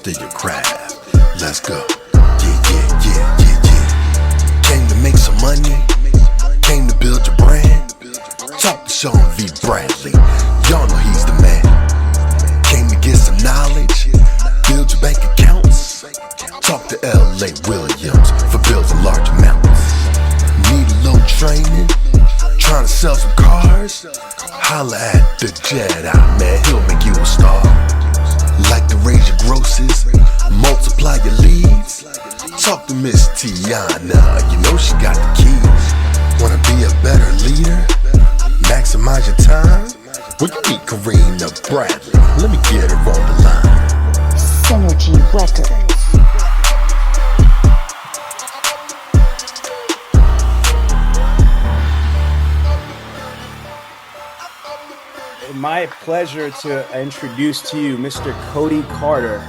master your craft. Let's go. Yeah. Came to make some money. Came to build your brand. Talk to Sean V. Bradley. Y'all know he's the man. Came to get some knowledge. Build your bank accounts. Talk to L.A. Williams for building large amounts. Need a little training? Trying to sell some cars? Holla at the Jedi, man, he'll make you a star. Like to raise your grosses, multiply your leads. Talk to Miss Tiana, you know she got the keys. Wanna be a better leader? Maximize your time? Well, you meet Karina Bradley. Let me get her on the line. Synergy Records. My pleasure to introduce to you Mr. Cody Carter.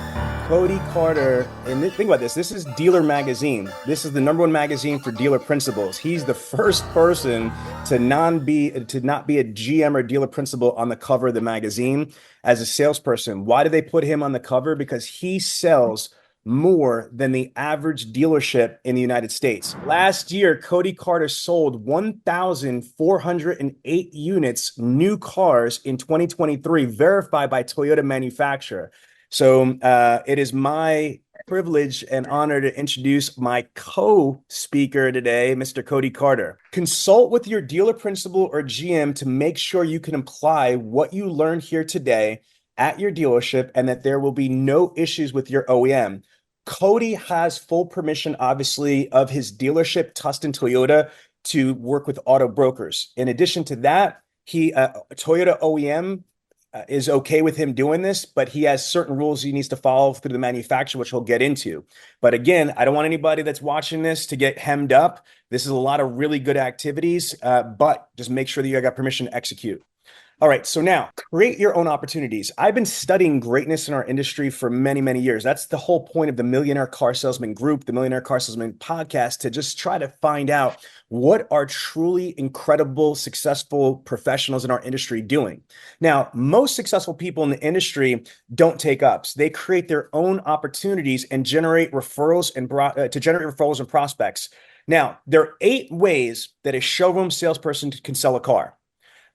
Cody Carter, and think about this, this is Dealer Magazine. This is the #1 magazine for dealer principals. He's the first person to not be a GM or dealer principal on the cover of the magazine as a salesperson. Why did they put him on the cover? Because he sells more than the average dealership in the United States. Last year, Cody Carter sold 1,408 units, new cars in 2023, verified by Toyota manufacturer. So it is my privilege and honor to introduce my co-speaker today, Mr. Cody Carter. Consult with your dealer principal or GM to make sure you can apply what you learned here today at your dealership and that there will be no issues with your OEM. Cody has full permission, obviously, of his dealership, Tustin Toyota, to work with auto brokers. In addition to that, Toyota OEM is okay with him doing this, but he has certain rules he needs to follow through the manufacturer, which he'll get into. But again, I don't want anybody that's watching this to get hemmed up. This is a lot of really good activities, but just make sure that you got permission to execute. All right, so now create your own opportunities. I've been studying greatness in our industry for many, many years. That's the whole point of the Millionaire Car Salesman group, the Millionaire Car Salesman podcast, to just try to find out what are truly incredible, successful professionals in our industry doing. Now, most successful people in the industry don't take ups. They create their own opportunities and generate referrals and prospects. Now, there are 8 ways that a showroom salesperson can sell a car.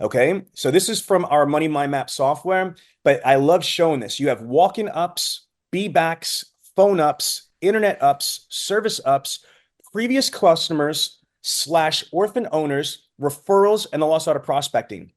Okay, so this is from our Money Mind Map software, but I love showing this. You have walk-in ups, be-backs, phone ups, internet ups, service ups, previous customers / orphan owners, referrals, and the lost art of prospecting.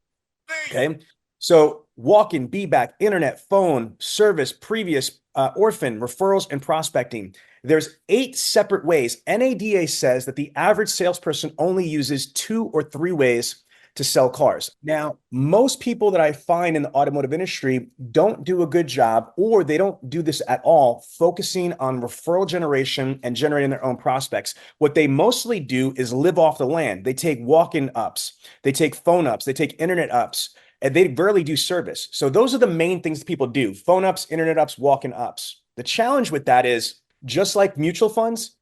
Okay, so walk-in, be-back, internet, phone, service, previous, orphan, referrals, and prospecting. There's 8 separate ways. NADA says that the average salesperson only uses 2 or 3 ways to sell cars. Now, most people that I find in the automotive industry don't do a good job, or they don't do this at all, focusing on referral generation and generating their own prospects. What they mostly do is live off the land. They take walk-in ups, they take phone ups, they take internet ups, and they rarely do service. So those are the main things that people do: phone ups, internet ups, walk-in ups. The challenge with that is, just like mutual funds,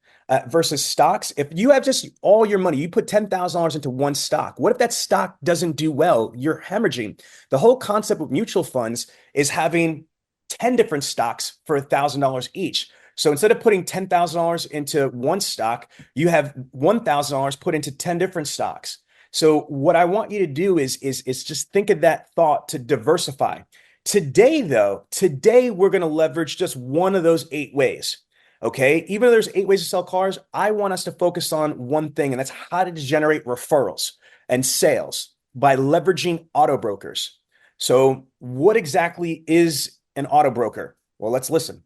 versus stocks, if you have just all your money, you put $10,000 into one stock. What if that stock doesn't do well? You're hemorrhaging. The whole concept of mutual funds is having 10 different stocks for $1,000 each. So instead of putting $10,000 into one stock, you have $1,000 put into 10 different stocks. So what I want you to do is just think of that thought to diversify. Today, we're going to leverage just one of those 8 ways. Okay, even though there's 8 ways to sell cars, I want us to focus on one thing, and that's how to generate referrals and sales by leveraging auto brokers. So what exactly is an auto broker? Well, let's listen.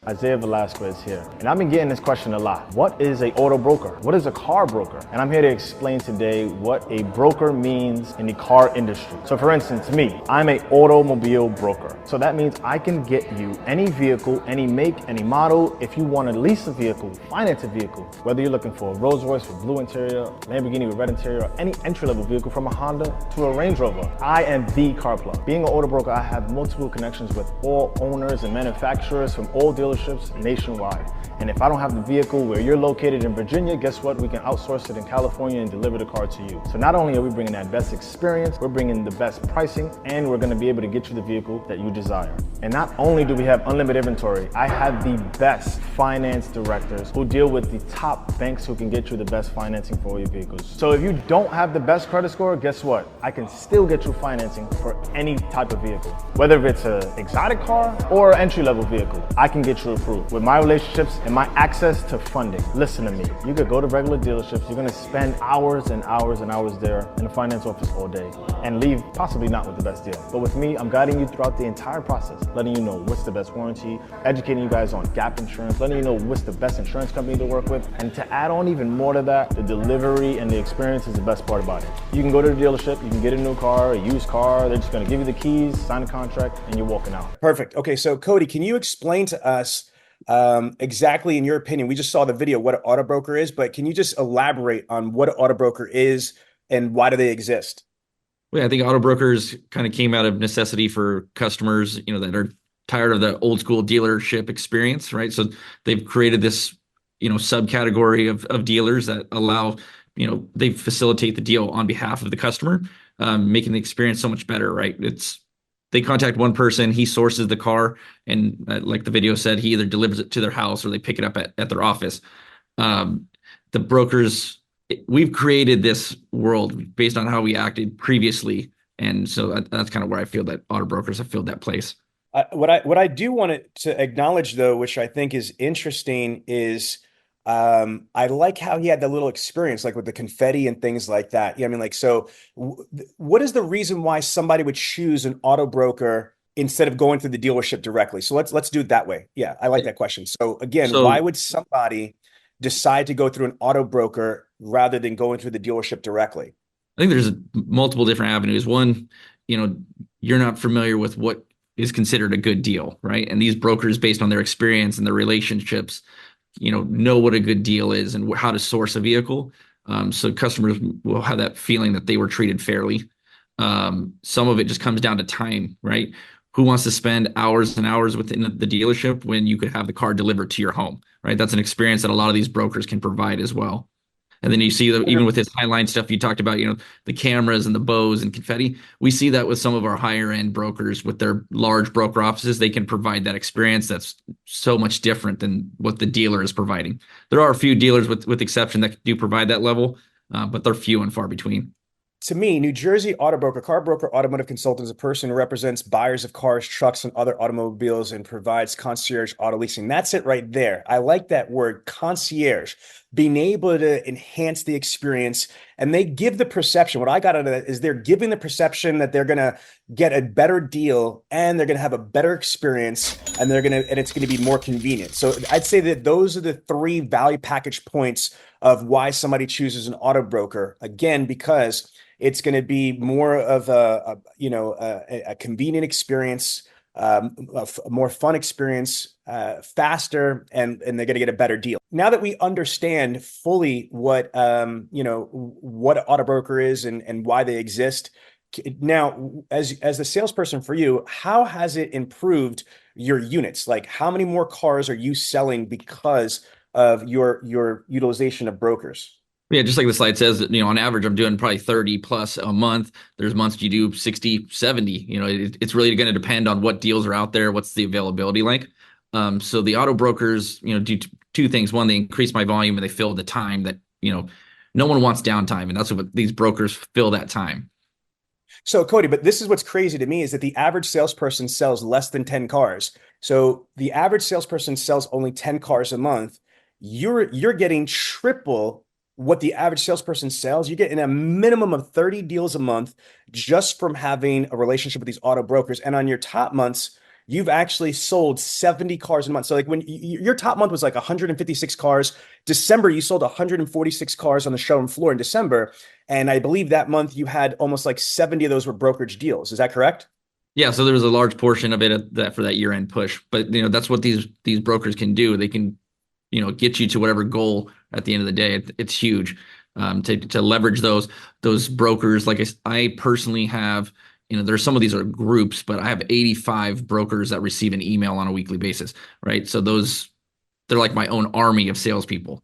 Isaiah Velasquez here, and I've been getting this question a lot. What is a auto broker? What is a car broker? And I'm here to explain today what a broker means in the car industry. So for instance, me, I'm an automobile broker. So that means I can get you any vehicle, any make, any model. If you want to lease a vehicle, finance a vehicle, whether you're looking for a Rolls Royce with blue interior, Lamborghini with red interior, or any entry-level vehicle from a Honda to a Range Rover, I am the car plug. Being an auto broker, I have multiple connections with all owners and manufacturers from all dealers dealerships nationwide. And if I don't have the vehicle where you're located in Virginia, guess what? We can outsource it in California and deliver the car to you. So not only are we bringing that best experience, we're bringing the best pricing, and we're gonna be able to get you the vehicle that you desire. And not only do we have unlimited inventory, I have the best finance directors who deal with the top banks who can get you the best financing for all your vehicles. So if you don't have the best credit score, guess what? I can still get you financing for any type of vehicle. Whether it's an exotic car or an entry-level vehicle, I can get you approved. With my relationships and my access to funding, listen to me. You could go to regular dealerships, you're gonna spend hours and hours and hours there in the finance office all day and leave possibly not with the best deal. But with me, I'm guiding you throughout the entire process, letting you know what's the best warranty, educating you guys on gap insurance, letting you know what's the best insurance company to work with. And to add on even more to that, the delivery and the experience is the best part about it. You can go to the dealership, you can get a new car, a used car, they're just gonna give you the keys, sign a contract, and you're walking out. Perfect. Okay, so Cody, can you explain to us exactly, in your opinion, we just saw the video, what an auto broker is, but can you just elaborate on what an auto broker is and why do they exist? Well, I think auto brokers kind of came out of necessity for customers, that are tired of the old school dealership experience, right? So they've created this, subcategory of dealers that allow, they facilitate the deal on behalf of the customer, making the experience so much better, right? They contact one person, he sources the car, and like the video said, he either delivers it to their house or they pick it up at their office. The brokers, we've created this world based on how we acted previously. And so that's kind of where I feel that auto brokers have filled that place. What I do want to acknowledge, though, which I think is interesting, is I like how he had the little experience, like with the confetti and things like that. Yeah, I mean, like, so what is the reason why somebody would choose an auto broker instead of going through the dealership directly? So let's do it that way. Yeah, I like that question. So again, why would somebody decide to go through an auto broker rather than going through the dealership directly? I think there's multiple different avenues. One, you're not familiar with what is considered a good deal, right? And these brokers, based on their experience and their relationships, know what a good deal is and how to source a vehicle. So customers will have that feeling that they were treated fairly. Some of it just comes down to time, right? Who wants to spend hours and hours within the dealership when you could have the car delivered to your home, right? That's an experience that a lot of these brokers can provide as well. And then you see that even with this Highline stuff you talked about, the cameras and the bows and confetti, we see that with some of our higher end brokers with their large broker offices. They can provide that experience that's so much different than what the dealer is providing. There are a few dealers with exception that do provide that level, but they're few and far between. To me, New Jersey auto broker, car broker, automotive consultant is a person who represents buyers of cars, trucks, and other automobiles and provides concierge auto leasing. That's it right there. I like that word, concierge, being able to enhance the experience. And they give the perception, what I got out of that is they're giving the perception that they're going to get a better deal and they're going to have a better experience and it's going to be more convenient. So I'd say that those are the three value package points of why somebody chooses an auto broker. Again, because it's going to be more of a convenient experience, a more fun experience, faster, and they're going to get a better deal. Now that we understand fully what an auto broker is and why they exist, now as the salesperson for you, how has it improved your units? Like, how many more cars are you selling because of your utilization of brokers? Yeah, just like the slide says, on average, I'm doing probably 30 plus a month. There's months you do 60, 70. It's really going to depend on what deals are out there, what's the availability like. So the auto brokers, do two things. One, they increase my volume and they fill the time that, no one wants downtime. And that's what these brokers fill that time. So Cody, but this is what's crazy to me is that the average salesperson sells less than 10 cars. So the average salesperson sells only 10 cars a month. You're getting triple what the average salesperson sells. You're getting a minimum of 30 deals a month just from having a relationship with these auto brokers. And on your top months, you've actually sold 70 cars a month. So like when your top month was like 156 cars, December, you sold 146 cars on the showroom floor in December. And I believe that month you had almost like 70 of those were brokerage deals. Is that correct? Yeah. So there was a large portion of it for that year end push, but that's what these brokers can do. They can, get you to whatever goal at the end of the day. It's huge to leverage those brokers. Like I personally have there's some of these are groups, but I have 85 brokers that receive an email on a weekly basis, right? So they're like my own army of salespeople.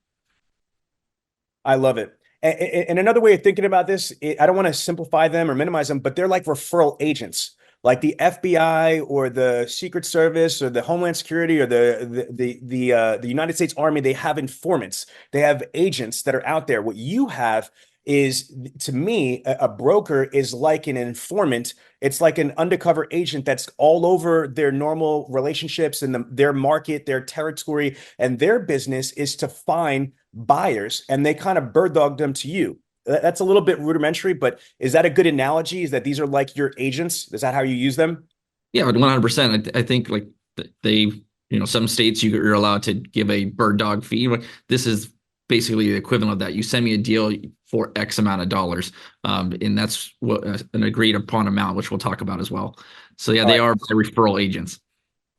I love it. And another way of thinking about this, I don't want to simplify them or minimize them, but they're like referral agents, like the FBI or the Secret Service or the Homeland Security or the United States Army. They have informants. They have agents that are out there. What you have is, to me, a broker is like an informant. It's like an undercover agent that's all over their normal relationships and their market, their territory, and their business is to find buyers, and they kind of bird dog them to you. That's a little bit rudimentary, but is that a good analogy? Is that these are like your agents? Is that how you use them? Yeah, 100%. I think like they, some states you're allowed to give a bird dog fee. This is basically the equivalent of that. You send me a deal for X amount of dollars, and that's what an agreed upon amount, which we'll talk about as well. So yeah, they are referral agents.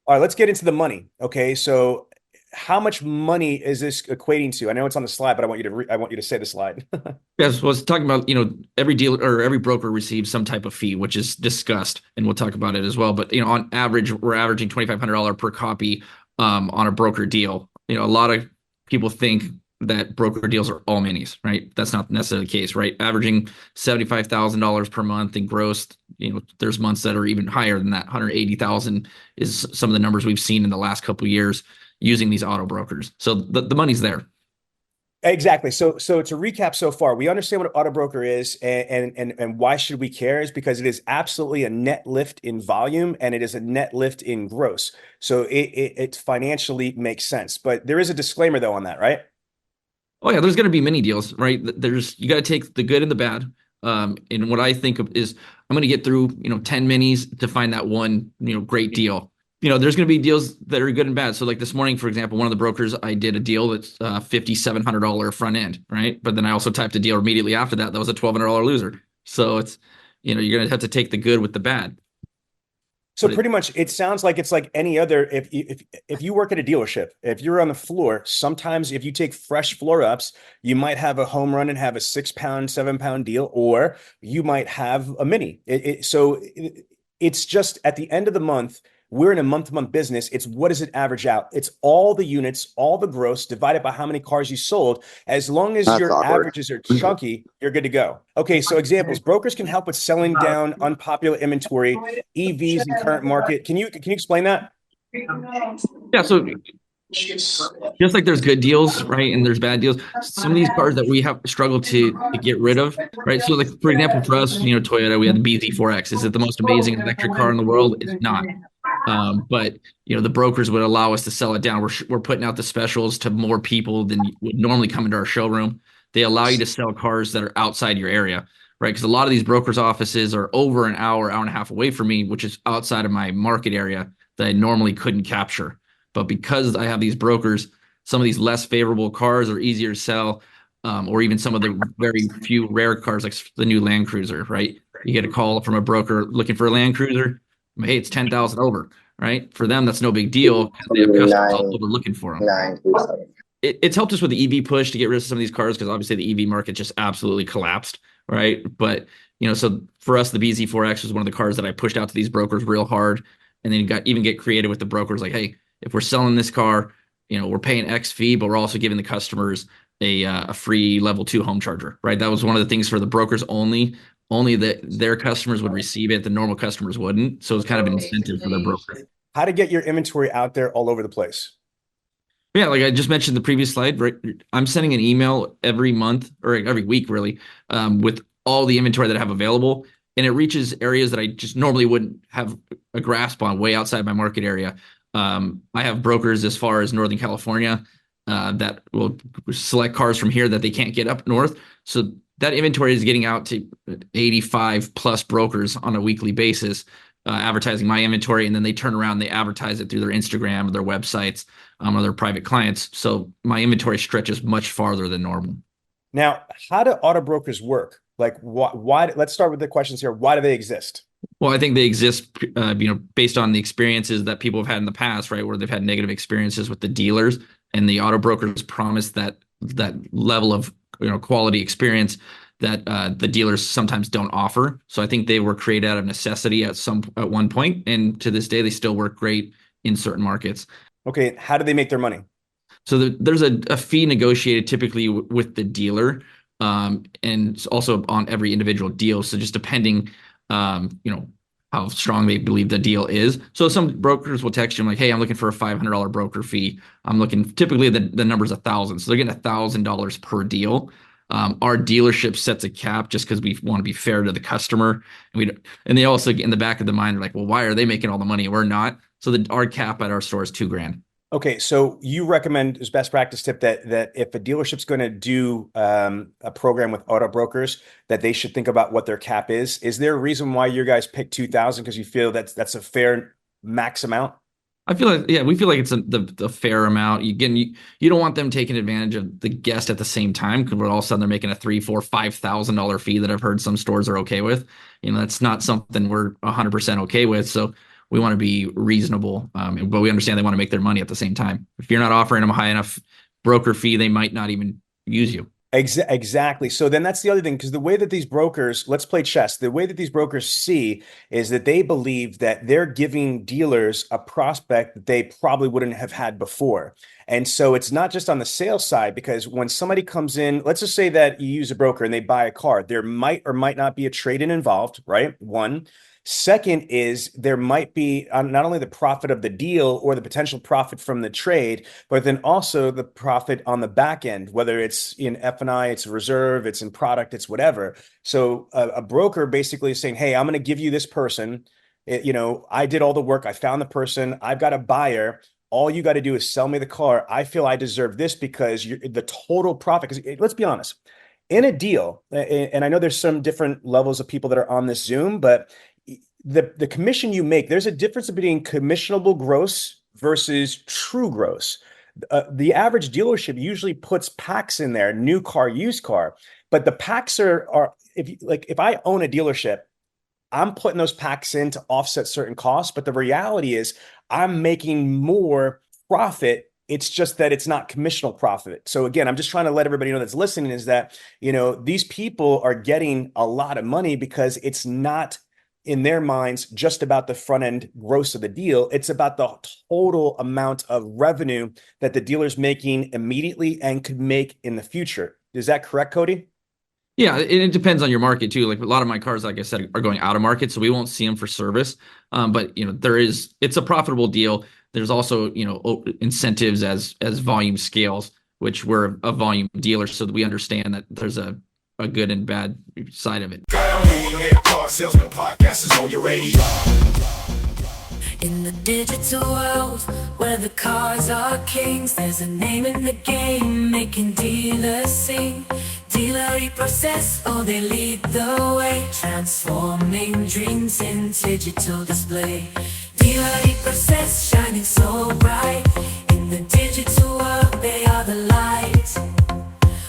All right, let's get into the money. Okay, so how much money is this equating to? I know it's on the slide, but I want you to say the slide. Yes, well, it's talking about, every dealer or every broker receives some type of fee, which is discussed, and we'll talk about it as well. But, on average, we're averaging $2,500 per copy on a broker deal. A lot of people think that broker deals are all minis, right? That's not necessarily the case, right? Averaging $75,000 per month in gross, there's months that are even higher than that. 180,000 is some of the numbers we've seen in the last couple of years using these auto brokers. So the money's there. Exactly. So to recap so far, we understand what an auto broker is and why should we care is because it is absolutely a net lift in volume and it is a net lift in gross. So it financially makes sense. But there is a disclaimer though on that, right? Oh yeah, there's going to be many deals, right? You got to take the good and the bad. And what I think of is I'm going to get through, 10 minis to find that one, great deal. There's going to be deals that are good and bad. So like this morning, for example, one of the brokers, I did a deal that's $5,700 front end, right? But then I also typed a deal immediately after that. That was a $1,200 loser. So it's, you're going to have to take the good with the bad. So pretty much it sounds like it's like any other, if you work at a dealership, if you're on the floor, sometimes if you take fresh floor ups, you might have a home run and have a 6 pound, 7 pound deal, or you might have a mini. So it's just at the end of the month, we're in a month-to-month business. It's what does it average out? It's all the units, all the gross divided by how many cars you sold. As long as your averages are chunky, you're good to go. Okay, so examples. Brokers can help with selling down unpopular inventory, EVs in current market. Can you explain that? Yeah, so just like there's good deals, right, and there's bad deals. Some of these cars that we have struggled to get rid of, right? So like, for example, for us, Toyota, we have the BZ4X. Is it the most amazing electric car in the world? It's not. But the brokers would allow us to sell it down. We're putting out the specials to more people than would normally come into our showroom. They allow you to sell cars that are outside your area, right? Because a lot of these brokers' offices are over an hour and a half away from me, which is outside of my market area that I normally couldn't capture. But because I have these brokers, some of these less favorable cars are easier to sell, or even some of the very few rare cars, like the new Land Cruiser, right? You get a call from a broker looking for a Land Cruiser. Hey, it's 10,000 over, right? For them, that's no big deal. They have customers all over looking for them. It's helped us with the EV push to get rid of some of these cars because obviously the EV market just absolutely collapsed, right? But so for us, the BZ4X was one of the cars that I pushed out to these brokers real hard, and then even get creative with the brokers, like, hey, if we're selling this car, we're paying X fee, but we're also giving the customers a free level 2 home charger, right? That was one of the things for the brokers only that their customers would receive it, the normal customers wouldn't. So it's kind of an incentive for their broker. How to get your inventory out there all over the place. Yeah, like I just mentioned in the previous slide, right? I'm sending an email every month or every week, really, with all the inventory that I have available. And it reaches areas that I just normally wouldn't have a grasp on, way outside my market area. I have brokers as far as Northern California that will select cars from here that they can't get up north. So that inventory is getting out to 85 plus brokers on a weekly basis, advertising my inventory. And then they turn around, they advertise it through their Instagram or their websites or their private clients. So my inventory stretches much farther than normal. Now, how do auto brokers work? Like, why? Let's start with the questions here. Why do they exist? Well, I think they exist, based on the experiences that people have had in the past, right? Where they've had negative experiences with the dealers, and the auto brokers promise that level of quality experience that the dealers sometimes don't offer. So I think they were created out of necessity at one point, and to this day they still work great in certain markets. Okay, how do they make their money? So there's a fee negotiated typically with the dealer, and also on every individual deal. So just depending, how strong they believe the deal is. So some brokers will text you like, "Hey, I'm looking for a $500 broker fee. I'm looking." Typically, the number's 1,000, so they're getting $1,000 per deal. Our dealership sets a cap just because we want to be fair to the customer, and they also in the back of the mind are like, "Well, why are they making all the money? We're not." So our cap at our store is $2,000. Okay, so you recommend as best practice tip that if a dealership's going to do a program with auto brokers, that they should think about what their cap is. Is there a reason why you guys picked 2,000 because you feel that's a fair max amount? I feel like, yeah, we feel like it's the fair amount. You don't want them taking advantage of the guest at the same time, because all of a sudden they're making a $3,000, $4,000, $5,000 fee that I've heard some stores are okay with. That's not something we're 100% okay with. So we want to be reasonable, but we understand they want to make their money at the same time. If you're not offering them a high enough broker fee, they might not even use you. Exactly. So then that's the other thing, because the way that these brokers, let's play chess, the way that these brokers see is that they believe that they're giving dealers a prospect that they probably wouldn't have had before. And so it's not just on the sales side, because when somebody comes in, let's just say that you use a broker and they buy a car, there might or might not be a trade-in involved, right? One. Second is there might be not only the profit of the deal or the potential profit from the trade, but then also the profit on the back end, whether it's in F&I, it's reserve, it's in product, it's whatever. So a broker basically is saying, "Hey, I'm going to give you this person. I did all the work. I found the person. I've got a buyer. All you got to do is sell me the car. I feel I deserve this because the total profit." Because let's be honest, in a deal, and I know there's some different levels of people that are on this Zoom, but the commission you make, there's a difference between commissionable gross versus true gross. The average dealership usually puts packs in there, new car, used car, but the packs are if I own a dealership, I'm putting those packs in to offset certain costs, but the reality is I'm making more profit. It's just that it's not commissional profit. So again, I'm just trying to let everybody know that's listening is that, these people are getting a lot of money because it's not in their minds just about the front end gross of the deal. It's about the total amount of revenue that the dealer's making immediately and could make in the future. Is that correct, Cody? Yeah, it depends on your market too. Like a lot of my cars, like I said, are going out of market, so we won't see them for service. But it's a profitable deal. There's also incentives as volume scales, which we're a volume dealer, so that we understand that there's a good and bad side of it. Millionaire Car Salesman podcast is on your radio. In the digital world, where the cars are kings, there's a name in the game, making dealers sing. Dealer process, oh, they lead the way, transforming dreams in digital display. Dealer process, shining so bright. In the digital world, they are the light.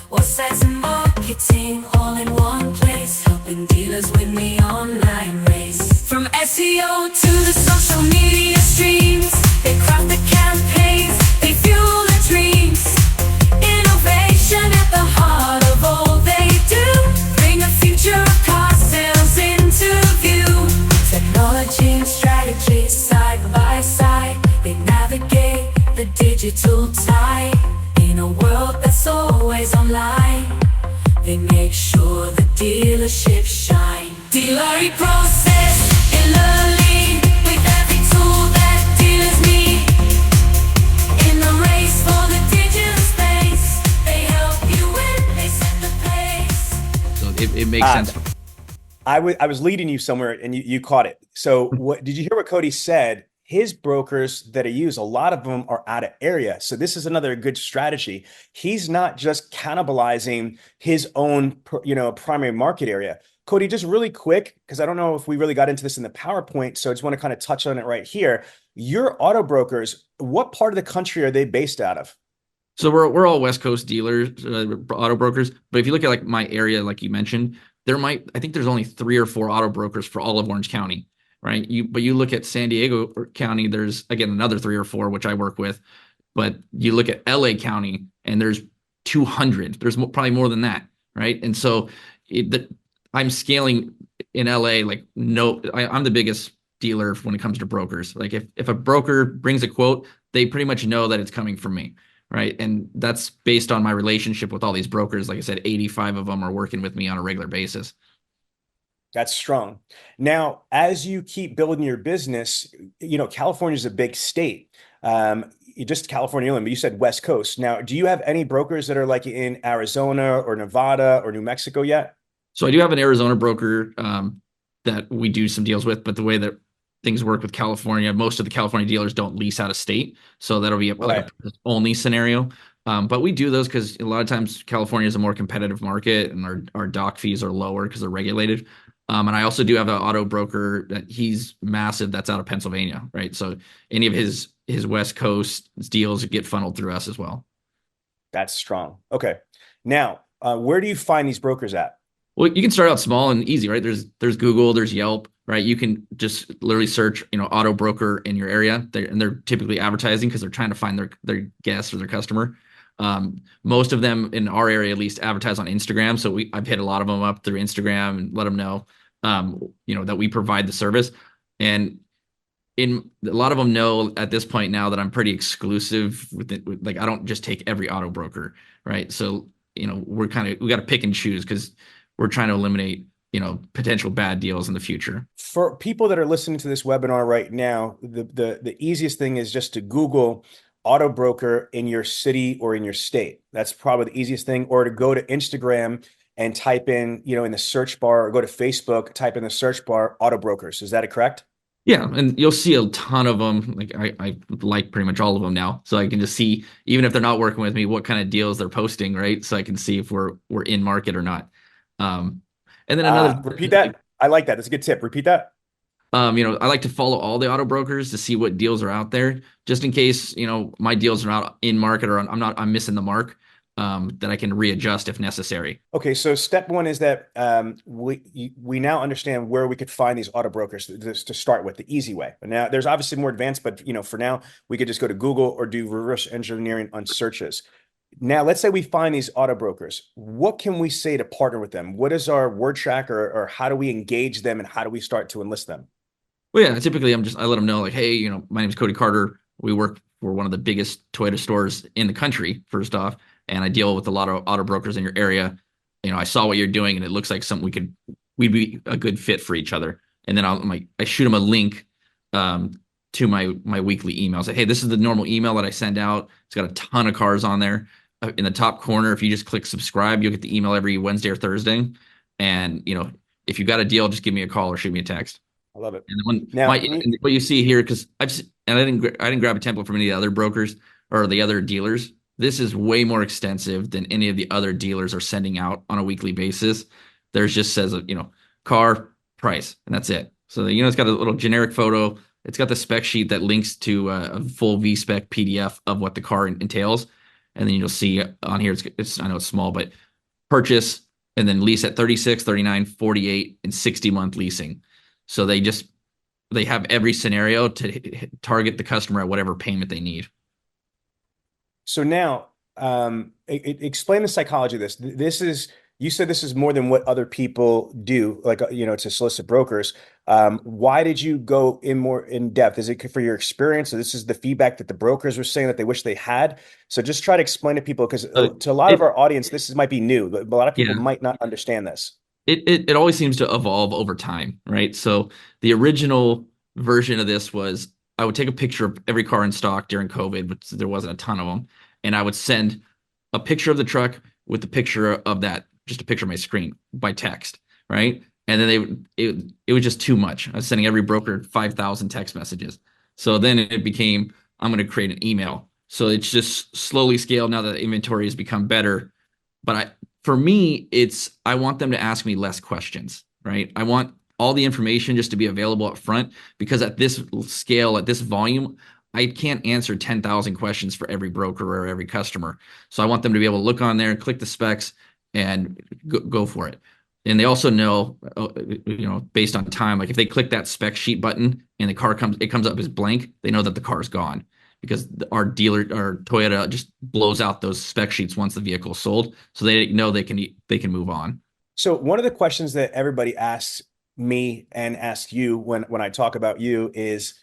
Websites and marketing all in one place, helping dealers win the online race. From SEO to the social media streams, they craft the campaigns, they fuel the dreams. Innovation at the heart of all they do, bring a future of car sales into view. Technology and strategy side by side, they navigate the digital tide. In a world that's always online, they make sure the dealership shine. Dealer process in the lead, with every tool that dealers need. In the race for the digital space, they help you win, they set the pace. So it makes sense. I was leading you somewhere and you caught it. So what did you hear what Cody said? His brokers that he used, a lot of them are out of area. So this is another good strategy. He's not just cannibalizing his own, primary market area. Cody, just really quick, because I don't know if we really got into this in the PowerPoint, so I just want to kind of touch on it right here. Your auto brokers, what part of the country are they based out of? So we're all West Coast dealers, auto brokers. But if you look at like my area, like you mentioned, I think there's only 3 or 4 auto brokers for all of Orange County. Right. But you look at San Diego County, there's again another 3 or 4, which I work with. But you look at LA County and there's 200. There's probably more than that. Right. And so I'm scaling in LA. Like, no, I'm the biggest dealer when it comes to brokers. Like, if a broker brings a quote, they pretty much know that it's coming from me, right? And that's based on my relationship with all these brokers. Like I said, 85 of them are working with me on a regular basis. That's strong. Now, as you keep building your business, California is a big state. Just California, but you said West Coast. Now, do you have any brokers that are like in Arizona or Nevada or New Mexico yet? So I do have an Arizona broker that we do some deals with, but the way that things work with California, most of the California dealers don't lease out of state. So that'll be like a only scenario. But we do those because a lot of times California is a more competitive market and our doc fees are lower because they're regulated. And I also do have an auto broker that he's massive that's out of Pennsylvania, right? So any of his West Coast deals get funneled through us as well. That's strong. Okay. Now, where do you find these brokers at? Well, you can start out small and easy, right? There's Google, there's Yelp, right? You can just literally search, auto broker in your area. They're typically advertising because they're trying to find their guest or their customer. Most of them in our area, at least, advertise on Instagram. So I've hit a lot of them up through Instagram and let them know, that we provide the service. And a lot of them know at this point now that I'm pretty exclusive with it. Like, I don't just take every auto broker, right? So, we got to pick and choose because we're trying to eliminate, potential bad deals in the future. For people that are listening to this webinar right now, the easiest thing is just to Google auto broker in your city or in your state. That's probably the easiest thing. Or to go to Instagram and type in, in the search bar, or go to Facebook, type in the search bar, auto brokers. Is that correct? Yeah, and you'll see a ton of them. Like, I like pretty much all of them now, so I can just see, even if they're not working with me, what kind of deals they're posting, right? So I can see if we're in market or not. And then another repeat that. I like that. That's a good tip. Repeat that. I like to follow all the auto brokers to see what deals are out there, just in case, my deals are not in market or I'm missing the mark, that I can readjust if necessary. Okay, so step one is that we now understand where we could find these auto brokers to start with, the easy way. And now there's obviously more advanced, but for now we could just go to Google or do reverse engineering on searches. Now, let's say we find these auto brokers. What can we say to partner with them? What is our word track, or how do we engage them, and how do we start to enlist them? Well, yeah, typically I let them know, like, hey, my name is Cody Carter. We work for one of the biggest Toyota stores in the country, first off, and I deal with a lot of auto brokers in your area. I saw what you're doing, and it looks like something we'd be a good fit for each other. And then I shoot them a link to my weekly email. Say, hey, this is the normal email that I send out. It's got a ton of cars on there. In the top corner, if you just click subscribe, you'll get the email every Wednesday or Thursday. And if you got a deal, just give me a call or shoot me a text. I love it. And what you see here, because I didn't grab a template from any of the other brokers or the other dealers. This is way more extensive than any of the other dealers are sending out on a weekly basis. There's just says, car price, and that's it. So, it's got a little generic photo. It's got the spec sheet that links to a full VSpec PDF of what the car entails. And then you'll see on here, I know it's small, but purchase and then lease at 36, 39, 48, and 60-month leasing. So they have every scenario to target the customer at whatever payment they need. So now, explain the psychology of this. You said this is more than what other people do, like, to solicit brokers. Why did you go more in depth? Is it for your experience? So this is the feedback that the brokers were saying that they wish they had. So just try to explain to people, because to a lot of our audience, might be new, but a lot of people might not understand this. It always seems to evolve over time, right? So the original version of this was, I would take a picture of every car in stock during COVID, but there wasn't a ton of them. And I would send a picture of the truck with the picture of that, just a picture of my screen by text, right? And then it was just too much. I was sending every broker 5,000 text messages. So then it became, I'm going to create an email. So it's just slowly scaled now that the inventory has become better. But for me, I want them to ask me less questions, right? I want all the information just to be available up front, because at this scale, at this volume, I can't answer 10,000 questions for every broker or every customer. So I want them to be able to look on there, click the specs, and go for it. And they also know, based on time, like if they click that spec sheet button and it comes up as blank, they know that the car's gone, because our Toyota just blows out those spec sheets once the vehicle is sold. So they know they can move on. So one of the questions that everybody asks me and asks you when I talk about you is,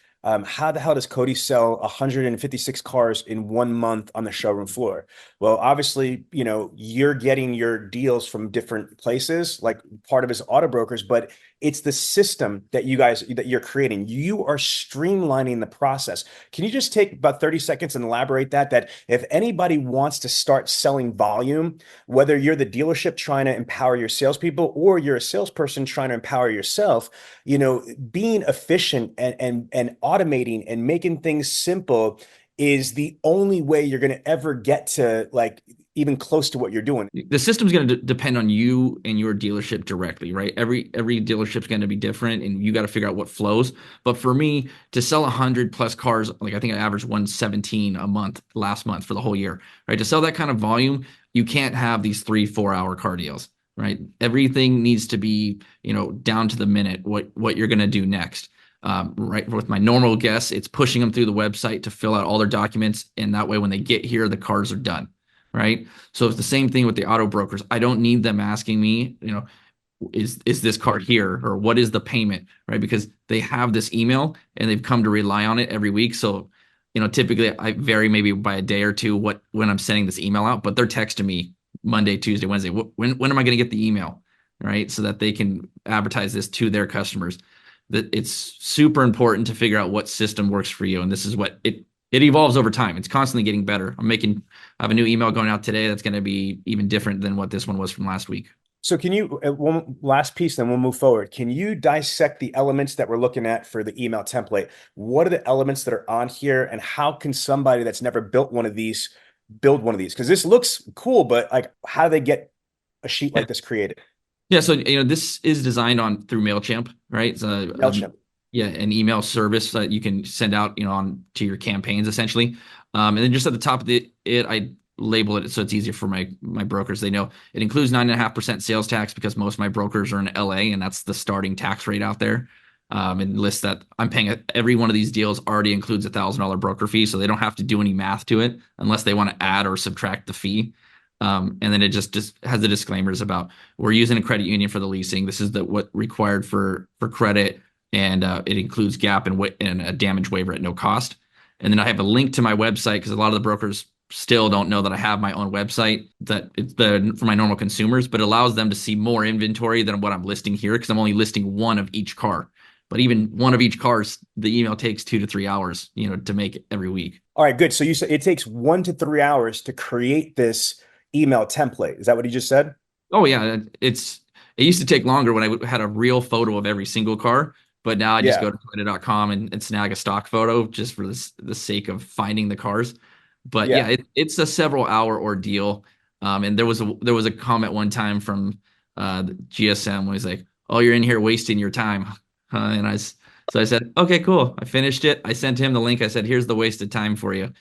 how the hell does Cody sell 156 cars in 1 month on the showroom floor? Well, obviously, you're getting your deals from different places, like part of his auto brokers, but it's the system that you're creating. You are streamlining the process. Can you just take about 30 seconds and elaborate that if anybody wants to start selling volume, whether you're the dealership trying to empower your salespeople or you're a salesperson trying to empower yourself, being efficient and automating and making things simple is the only way you're going to ever get to like even close to what you're doing. The system's going to depend on you and your dealership directly, right? Every dealership's going to be different, and you got to figure out what flows. But for me, to sell 100 plus cars, like I think I averaged 117 a month last month for the whole year, right? To sell that kind of volume, you can't have these 3-4 hour car deals, right? Everything needs to be, down to the minute what you're going to do next. Right. With my normal guests, it's pushing them through the website to fill out all their documents, and that way when they get here, the cars are done. Right. So it's the same thing with the auto brokers. I don't need them asking me, is this car here, or what is the payment, right? Because they have this email and they've come to rely on it every week. So, typically I vary maybe by a day or two when I'm sending this email out, but they're texting me Monday, Tuesday, Wednesday. When am I going to get the email, right? So that they can advertise this to their customers. That it's super important to figure out what system works for you, and this is what it evolves over time. It's constantly getting better. I have a new email going out today that's going to be even different than what this one was from last week. So can you, one last piece, then we'll move forward. Can you dissect the elements that we're looking at for the email template? What are the elements that are on here, and how can somebody that's never built one of these build one of these? Because this looks cool, but like, how do they get a sheet like this created? Yeah, so this is designed through MailChimp, right? So MailChimp. Yeah, an email service that you can send out, on to your campaigns essentially. And then just at the top of it, I label it so it's easier for my brokers. They know it includes 9.5% sales tax because most of my brokers are in LA, and that's the starting tax rate out there. And lists that I'm paying every one of these deals already includes $1,000 broker fee, so they don't have to do any math to it unless they want to add or subtract the fee. And then it just has the disclaimers about we're using a credit union for the leasing. This is what required for credit, and it includes gap and a damage waiver at no cost. And then I have a link to my website because a lot of the brokers still don't know that I have my own website, that it's for my normal consumers, but it allows them to see more inventory than what I'm listing here because I'm only listing one of each car. But even one of each car, the email takes 2 to 3 hours, to make it every week. All right, good. So you said it takes 1 to 3 hours to create this email template. Is that what you just said? Oh yeah, it used to take longer when I had a real photo of every single car, but now I just go to Toyota.com and snag a stock photo just for the sake of finding the cars. But it's a several hour ordeal. And there was a comment one time from the GSM when he's like, "Oh, you're in here wasting your time," and I said, "Okay, cool." I finished it. I sent him the link. I said, "Here's the wasted time for you,"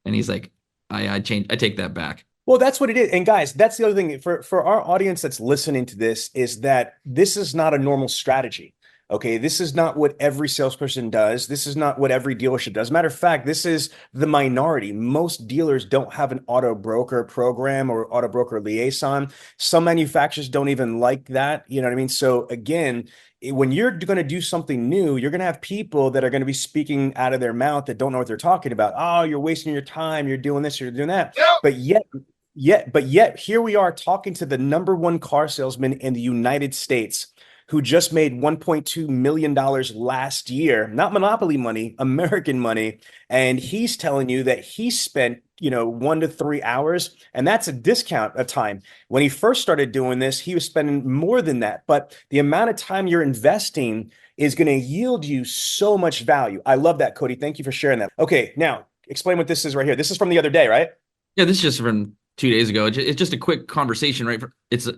and he's like, "I take that back." Well, that's what it is. And guys, that's the other thing for our audience that's listening to this, is that this is not a normal strategy. Okay, this is not what every salesperson does. This is not what every dealership does. Matter of fact, this is the minority. Most dealers don't have an auto broker program or auto broker liaison. Some manufacturers don't even like that. You know what I mean? So again, when you're going to do something new, you're going to have people that are going to be speaking out of their mouth that don't know what they're talking about. Oh, you're wasting your time. You're doing this, you're doing that. But yet here we are talking to the #1 car salesman in the United States, who just made $1.2 million last year, not monopoly money, American money. And he's telling you that he spent, 1 to 3 hours, and that's a discount of time. When he first started doing this, he was spending more than that. But the amount of time you're investing is going to yield you so much value. I love that, Cody. Thank you for sharing that. Okay, now explain what this is right here. This is from the other day, right? Yeah, this is just from 2 days ago. It's just a quick conversation, right? It's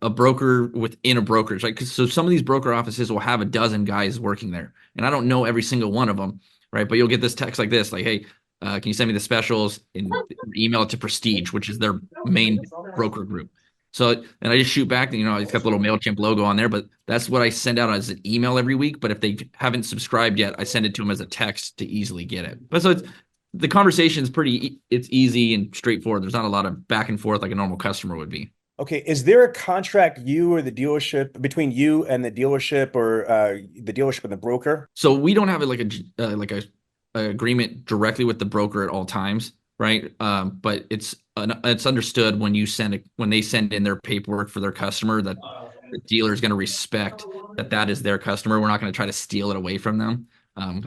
a broker within a brokerage, right? So some of these broker offices will have a dozen guys working there, and I don't know every single one of them, right? But you'll get this text like this, like, "Hey, can you send me the specials?" and email it to Prestige, which is their main broker group. So, and I just shoot back, it's got the little MailChimp logo on there, but that's what I send out as an email every week. But if they haven't subscribed yet, I send it to them as a text to easily get it. But so the conversation is it's easy and straightforward. There's not a lot of back and forth like a normal customer would be. Okay, is there a contract you or the dealership between you and the dealership or the dealership and the broker? So we don't have it like a agreement directly with the broker at all times, right? But it's understood when when they send in their paperwork for their customer that the dealer is going to respect that is their customer. We're not going to try to steal it away from them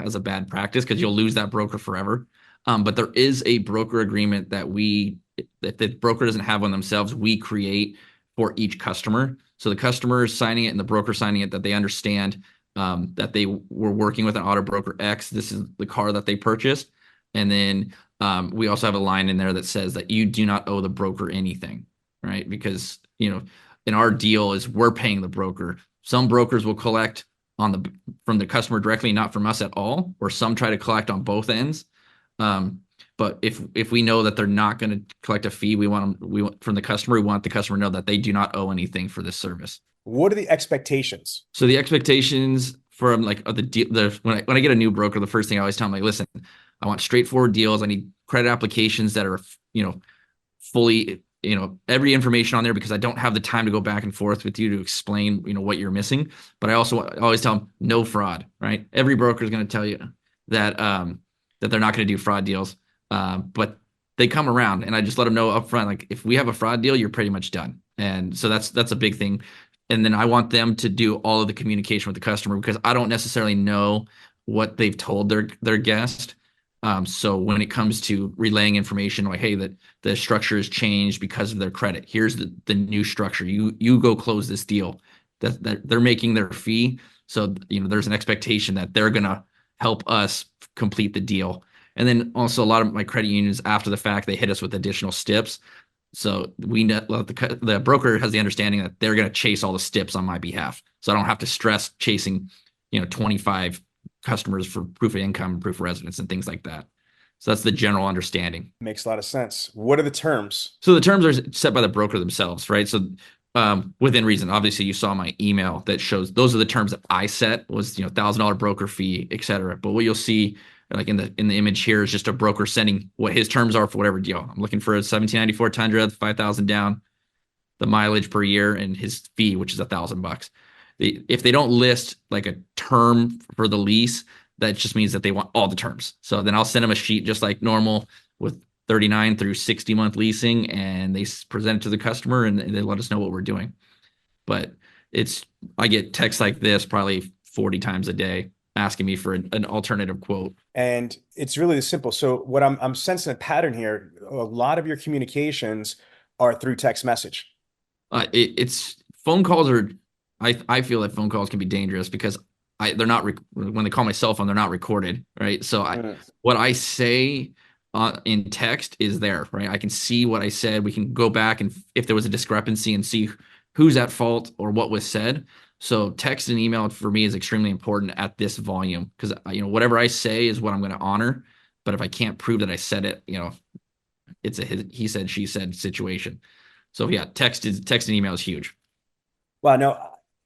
as a bad practice because you'll lose that broker forever. But there is a broker agreement that the broker doesn't have one themselves, we create for each customer. So the customer is signing it and the broker signing it, that they understand that they were working with an auto broker X. This is the car that they purchased. And then we also have a line in there that says that you do not owe the broker anything, right? Because, in our deal is we're paying the broker. Some brokers will collect from the customer directly, not from us at all, or some try to collect on both ends. But if we know that they're not going to collect a fee, we want from the customer, we want the customer to know that they do not owe anything for this service. What are the expectations? So the expectations from when I get a new broker, the first thing I always tell them, like, listen, I want straightforward deals. I need credit applications that are, fully, every information on there, because I don't have the time to go back and forth with you to explain, what you're missing. But I also always tell them no fraud, right? Every broker is going to tell you that they're not going to do fraud deals. But they come around, and I just let them know up front, like, if we have a fraud deal, you're pretty much done. And so that's a big thing. And then I want them to do all of the communication with the customer, because I don't necessarily know what they've told their guest. So when it comes to relaying information, like, hey, that the structure has changed because of their credit. Here's the new structure. You go close this deal. That they're making their fee. So there's an expectation that they're gonna help us complete the deal. And then also a lot of my credit unions, after the fact, they hit us with additional steps. So the broker has the understanding that they're going to chase all the steps on my behalf. So I don't have to stress chasing, 25 customers for proof of income, proof of residence, and things like that. So that's the general understanding. Makes a lot of sense. What are the terms? So the terms are set by the broker themselves, right? So within reason. Obviously, you saw my email that shows those are the terms that I set, was $1,000 broker fee, et cetera. But what you'll see, like in the image here, is just a broker sending what his terms are for whatever deal. I'm looking for a 1794 Tundra, 5,000 down, the mileage per year, and his fee, which is $1,000. If they don't list like a term for the lease, that just means that they want all the terms. So then I'll send them a sheet just like normal with 39 through 60 month leasing, and they present it to the customer, and they let us know what we're doing. But I get texts like this probably 40 times a day asking me for an alternative quote. And it's really simple. So what I'm sensing a pattern here. A lot of your communications are through text message. It's phone calls are. I feel that phone calls can be dangerous because they're not when they call my cell phone, they're not recorded, right? So what I say in text is there, right? I can see what I said. We can go back and if there was a discrepancy and see who's at fault or what was said. So text and email for me is extremely important at this volume, because whatever I say is what I'm going to honor. But if I can't prove that I said it, it's a he said, she said situation. So yeah, text and email is huge. Wow, no,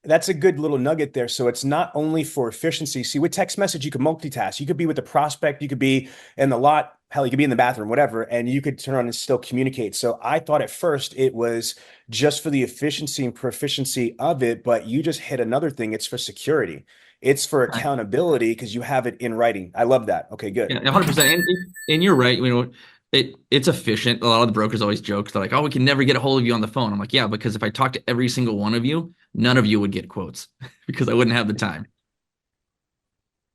that's a good little nugget there. So it's not only for efficiency. See, with text message, you can multitask. You could be with the prospect, you could be in the lot, hell, you could be in the bathroom, whatever, and you could turn on and still communicate. So I thought at first it was just for the efficiency and proficiency of it, but you just hit another thing. It's for security. It's for accountability because you have it in writing. I love that. Okay, good. Yeah, 100%. And you're right. It's efficient. A lot of the brokers always joke. They're like, oh, we can never get a hold of you on the phone. I'm like, yeah, because if I talk to every single one of you, none of you would get quotes because I wouldn't have the time.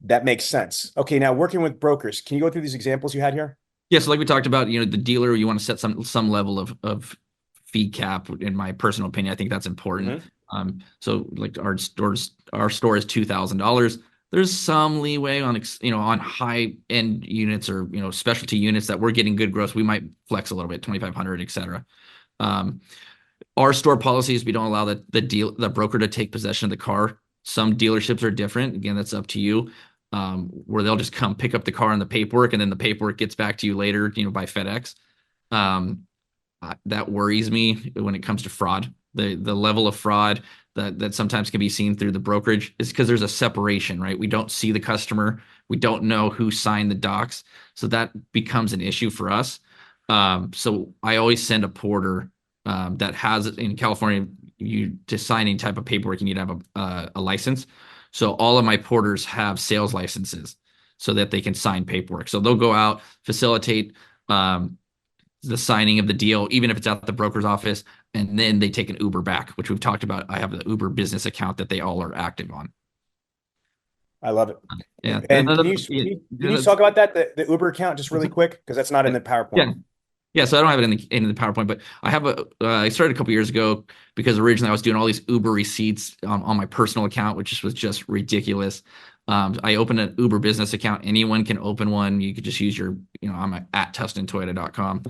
That makes sense. Okay, now working with brokers, can you go through these examples you had here? Yeah, so like we talked about, the dealer, you want to set some level of fee cap. In my personal opinion, I think that's important. So like our store is $2,000. There's some leeway on on high end units or specialty units that we're getting good growth. We might flex a little bit, 2,500, et cetera. Our store policies, we don't allow the broker to take possession of the car. Some dealerships are different. Again, that's up to you. Where they'll just come pick up the car and the paperwork, and then the paperwork gets back to you later, by FedEx. That worries me when it comes to fraud. The level of fraud that sometimes can be seen through the brokerage is because there's a separation, right? We don't see the customer. We don't know who signed the docs. So that becomes an issue for us. So I always send a porter that has in California, you to sign any type of paperwork, you need to have a license. So all of my porters have sales licenses so that they can sign paperwork. So they'll go out, facilitate the signing of the deal, even if it's at the broker's office, and then they take an Uber back, which we've talked about. I have the Uber business account that they all are active on. I love it. Yeah. And can you talk about that, the Uber account, just really quick, because that's not in the PowerPoint. Yeah. Yeah, so I don't have it in the PowerPoint, but I have I started a couple years ago because originally I was doing all these Uber receipts on my personal account, which was just ridiculous. I opened an Uber business account. Anyone can open one. You could just use your, I'm at tustintoyota.com.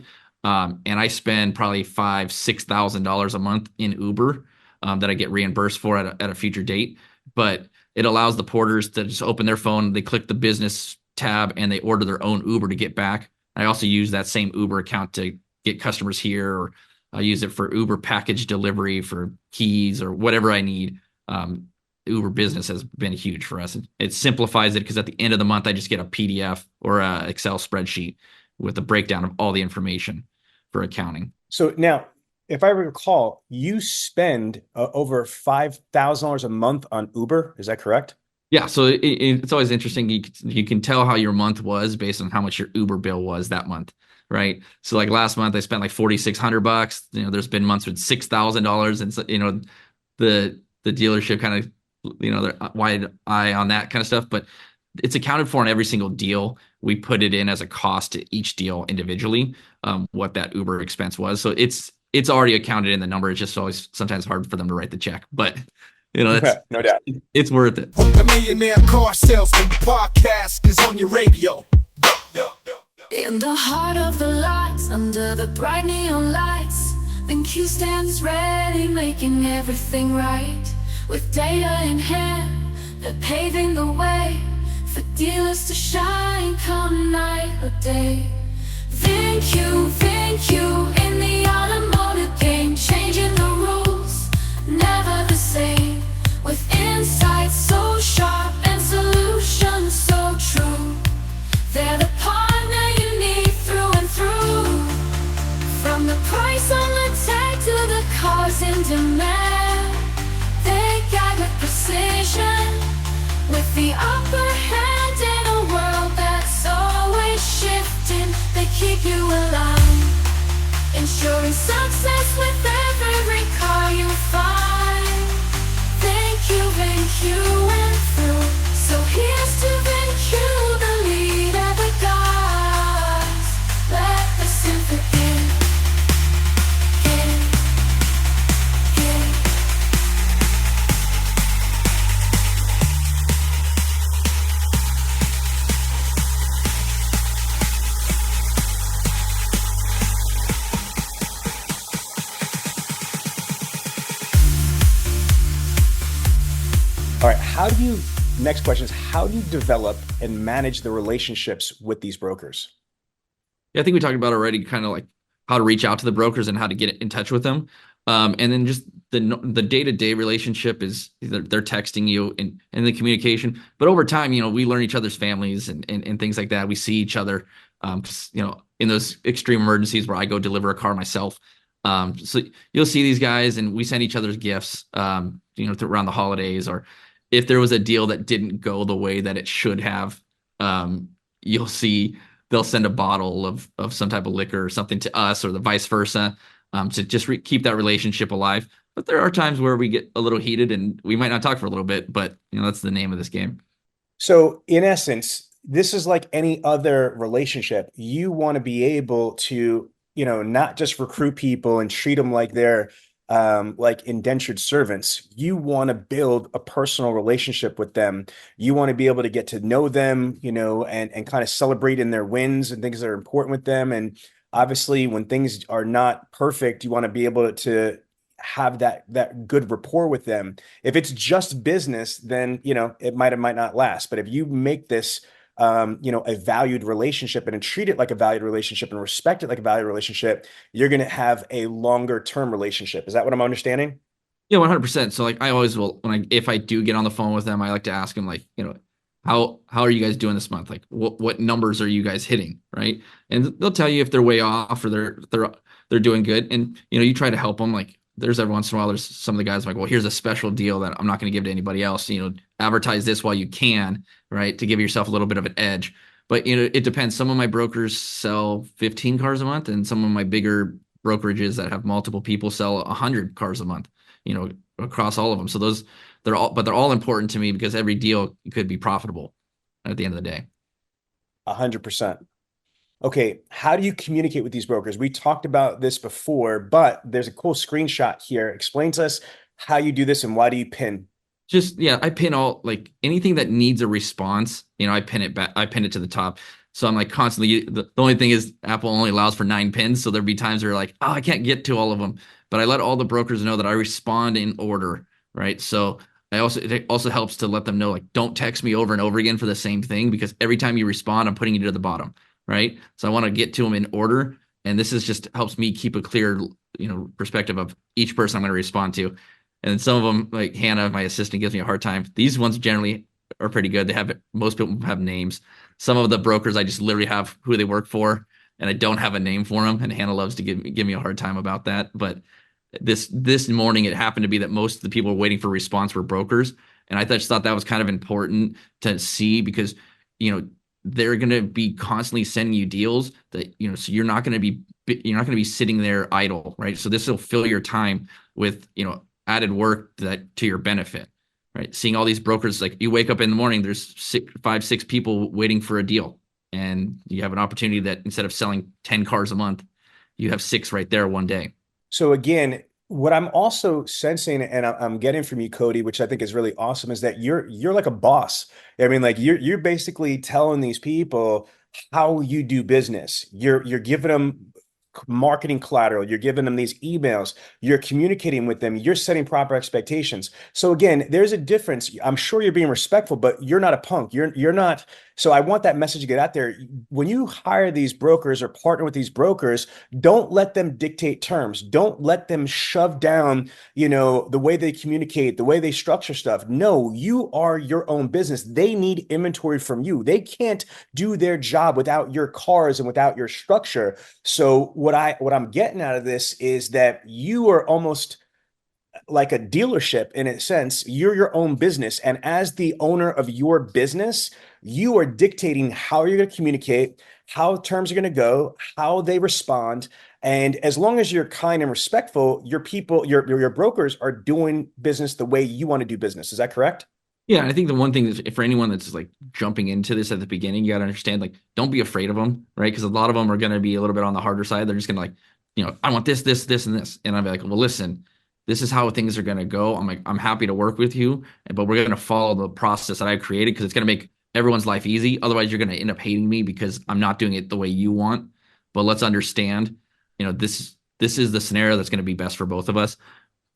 And I spend probably $5,000-$6,000 a month in Uber that I get reimbursed for at a future date. But it allows the porters to just open their phone, they click the business tab, and they order their own Uber to get back. I also use that same Uber account to get customers here, or I use it for Uber package delivery for keys or whatever I need. Uber business has been huge for us. It simplifies it because at the end of the month, I just get a PDF or a Excel spreadsheet with a breakdown of all the information for accounting. So now, if I recall, you spend over $5,000 a month on Uber. Is that correct? Yeah, so it's always interesting. You can tell how your month was based on how much your Uber bill was that month, right? So like last month, I spent like $4,600. There's been months with $6,000, and so, the dealership kind of they're wide eye on that kind of stuff. But it's accounted for in every single deal. We put it in as a cost to each deal individually, what that Uber expense was. So it's already accounted in the number. It's just always sometimes hard for them to write the check, but. That's no doubt. It's worth it. The Millionaire Car Salesman podcast is on your radio. In the heart of the lights, under the bright neon lights, then Q stands ready, making everything right. With data in hand, they're paving the way for dealers to shine come night or day. Thank you in the automotive game, changing the rules, never the same. With insights so sharp and solutions so true, they're the partner you need through and through. From the price on the tag to the cars in demand, they guide with precision, with the upper hand in a world that's always shifting. They keep you alive, ensuring success with every car you find. Thank you and through. So here's to thank you, the leader, the gods. Let the synth begin. All right, next question is, how do you develop and manage the relationships with these brokers? Yeah, I think we talked about already kind of like how to reach out to the brokers and how to get in touch with them. And then just the day-to-day relationship is they're texting you and the communication. But over time, we learn each other's families and things like that. We see each other, in those extreme emergencies where I go deliver a car myself. So you'll see these guys and we send each other's gifts, around the holidays, or if there was a deal that didn't go the way that it should have, you'll see they'll send a bottle of some type of liquor or something to us, or the vice versa, to just keep that relationship alive. But there are times where we get a little heated and we might not talk for a little bit, but that's the name of this game. So in essence, this is like any other relationship. You want to be able to, not just recruit people and treat them like they're like indentured servants. You want to build a personal relationship with them. You want to be able to get to know them, and kind of celebrate in their wins and things that are important with them. And obviously when things are not perfect, you want to be able to have that good rapport with them. If it's just business, then, it might not last. But if you make this a valued relationship and treat it like a valued relationship and respect it like a valued relationship, you're going to have a longer term relationship. Is that what I'm understanding? Yeah, 100%. So like I always will, if I do get on the phone with them, I like to ask them like, how are you guys doing this month? Like what numbers are you guys hitting? Right. And they'll tell you if they're way off or they're they're doing good. And, you try to help them. Like there's every once in a while, there's some of the guys like, well, here's a special deal that I'm not going to give to anybody else. Advertise this while you can, right? To give yourself a little bit of an edge. But, it depends. Some of my brokers sell 15 cars a month, and some of my bigger brokerages that have multiple people sell 100 cars a month, across all of them. So they're all important to me because every deal could be profitable at the end of the day. 100%. Okay, how do you communicate with these brokers? We talked about this before, but there's a cool screenshot here. Explain to us how you do this and why do you pin? I pin all, like anything that needs a response, I pin it back, I pin it to the top. So I'm like constantly, the only thing is Apple only allows for 9 pins. So there'll be times where like, oh, I can't get to all of them, but I let all the brokers know that I respond in order, right? So it also helps to let them know, like, don't text me over and over again for the same thing, because every time you respond, I'm putting you to the bottom, right? So I want to get to them in order. And this is just helps me keep a clear, perspective of each person I'm going to respond to. And some of them, like Hannah, my assistant, gives me a hard time. These ones generally are pretty good. Most people have names. Some of the brokers, I just literally have who they work for, and I don't have a name for them. And Hannah loves to give me a hard time about that. But this morning, it happened to be that most of the people waiting for response were brokers, and I just thought that was kind of important to see, because they're going to be constantly sending you deals that so you're not going to be sitting there idle, right? So this will fill your time with added work that to your benefit, right? Seeing all these brokers, like you wake up in the morning, there's 5, 6 people waiting for a deal, and you have an opportunity that instead of selling 10 cars a month, you have 6 right there one day. So again, what I'm also sensing, and I'm getting from you, Cody, which I think is really awesome, is that you're like a boss. I mean, like you're basically telling these people how you do business. You're giving them marketing collateral, you're giving them these emails, you're communicating with them, you're setting proper expectations. So again, there's a difference. I'm sure you're being respectful, but you're not a punk. You're not. So I want that message to get out there. When you hire these brokers or partner with these brokers, don't let them dictate terms. Don't let them shove down, the way they communicate, the way they structure stuff. No, you are your own business. They need inventory from you. They can't do their job without your cars and without your structure. So what I'm getting out of this is that you are almost like a dealership in a sense. You're your own business, and as the owner of your business, you are dictating how you're going to communicate, how terms are going to go, how they respond. And as long as you're kind and respectful, your people, your brokers are doing business the way you want to do business. Is that correct? Yeah, I think the one thing is, for anyone that's like jumping into this at the beginning, you got to understand, like, don't be afraid of them, right? Because a lot of them are going to be a little bit on the harder side. They're just going to like, I want this, this, this, and this. And I'll be like, well, listen, this is how things are going to go. I'm like, I'm happy to work with you, but we're going to follow the process that I've created, because it's going to make everyone's life easy. Otherwise, you're going to end up hating me because I'm not doing it the way you want. But let's understand, this is the scenario that's going to be best for both of us.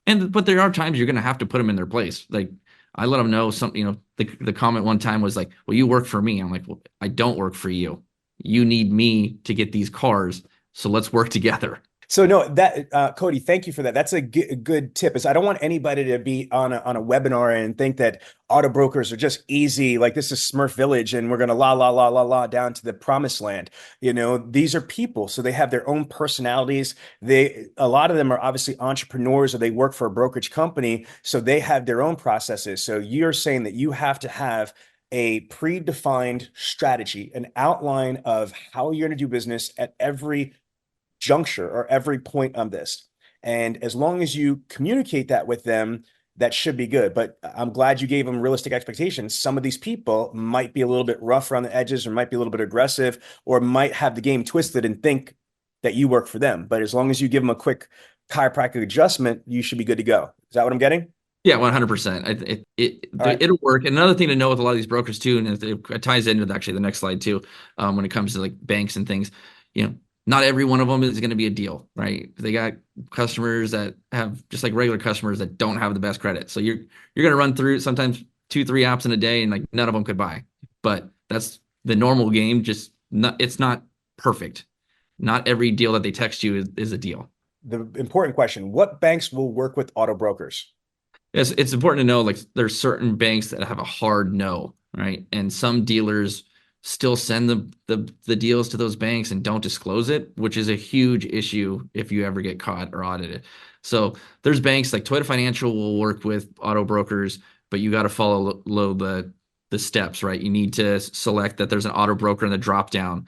But there are times you're going to have to put them in their place. Like, I let them know something, the comment one time was like, well, you work for me. I'm like, well, I don't work for you. You need me to get these cars. So let's work together. So no, that Cody, thank you for that. That's a good tip. Is I don't want anybody to be on a webinar and think that auto brokers are just easy, like this is Smurf Village and we're gonna la down to the promised land. These are people, so they have their own personalities. A lot of them are obviously entrepreneurs, or they work for a brokerage company, so they have their own processes. So you're saying that you have to have a predefined strategy, an outline of how you're going to do business at every juncture or every point on this. And as long as you communicate that with them, that should be good. But I'm glad you gave them realistic expectations. Some of these people might be a little bit rough around the edges, or might be a little bit aggressive, or might have the game twisted and think that you work for them. But as long as you give them a quick chiropractic adjustment, you should be good to go. Is that what I'm getting? Yeah, 100%. It'll work. And another thing to know with a lot of these brokers too, and it ties into actually the next slide too, when it comes to like banks and things, not every one of them is going to be a deal, right? They got customers that have just like regular customers that don't have the best credit. So you're going to run through sometimes 2-3 apps in a day, and like none of them could buy. But that's the normal game. It's not perfect. Not every deal that they text you is a deal. The important question: what banks will work with auto brokers? It's important to know, like, there's certain banks that have a hard no, right? And some dealers still send the deals to those banks and don't disclose it, which is a huge issue if you ever get caught or audited. So there's banks like Toyota Financial will work with auto brokers, but you got to follow the steps, right? You need to select that there's an auto broker in the drop down.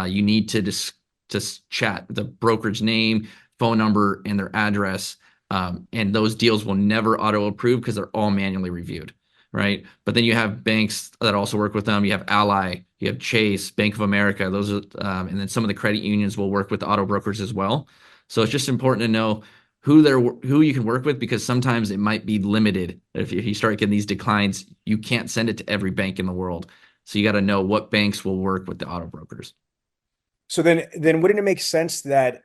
You need to just chat the brokerage name, phone number, and their address. And those deals will never auto approve because they're all manually reviewed, right? But then you have banks that also work with them. You have Ally, you have Chase, Bank of America. Those are, and then some of the credit unions will work with auto brokers as well. So it's just important to know who you can work with, because sometimes it might be limited. If you start getting these declines, you can't send it to every bank in the world. So you got to know what banks will work with the auto brokers. So then wouldn't it make sense that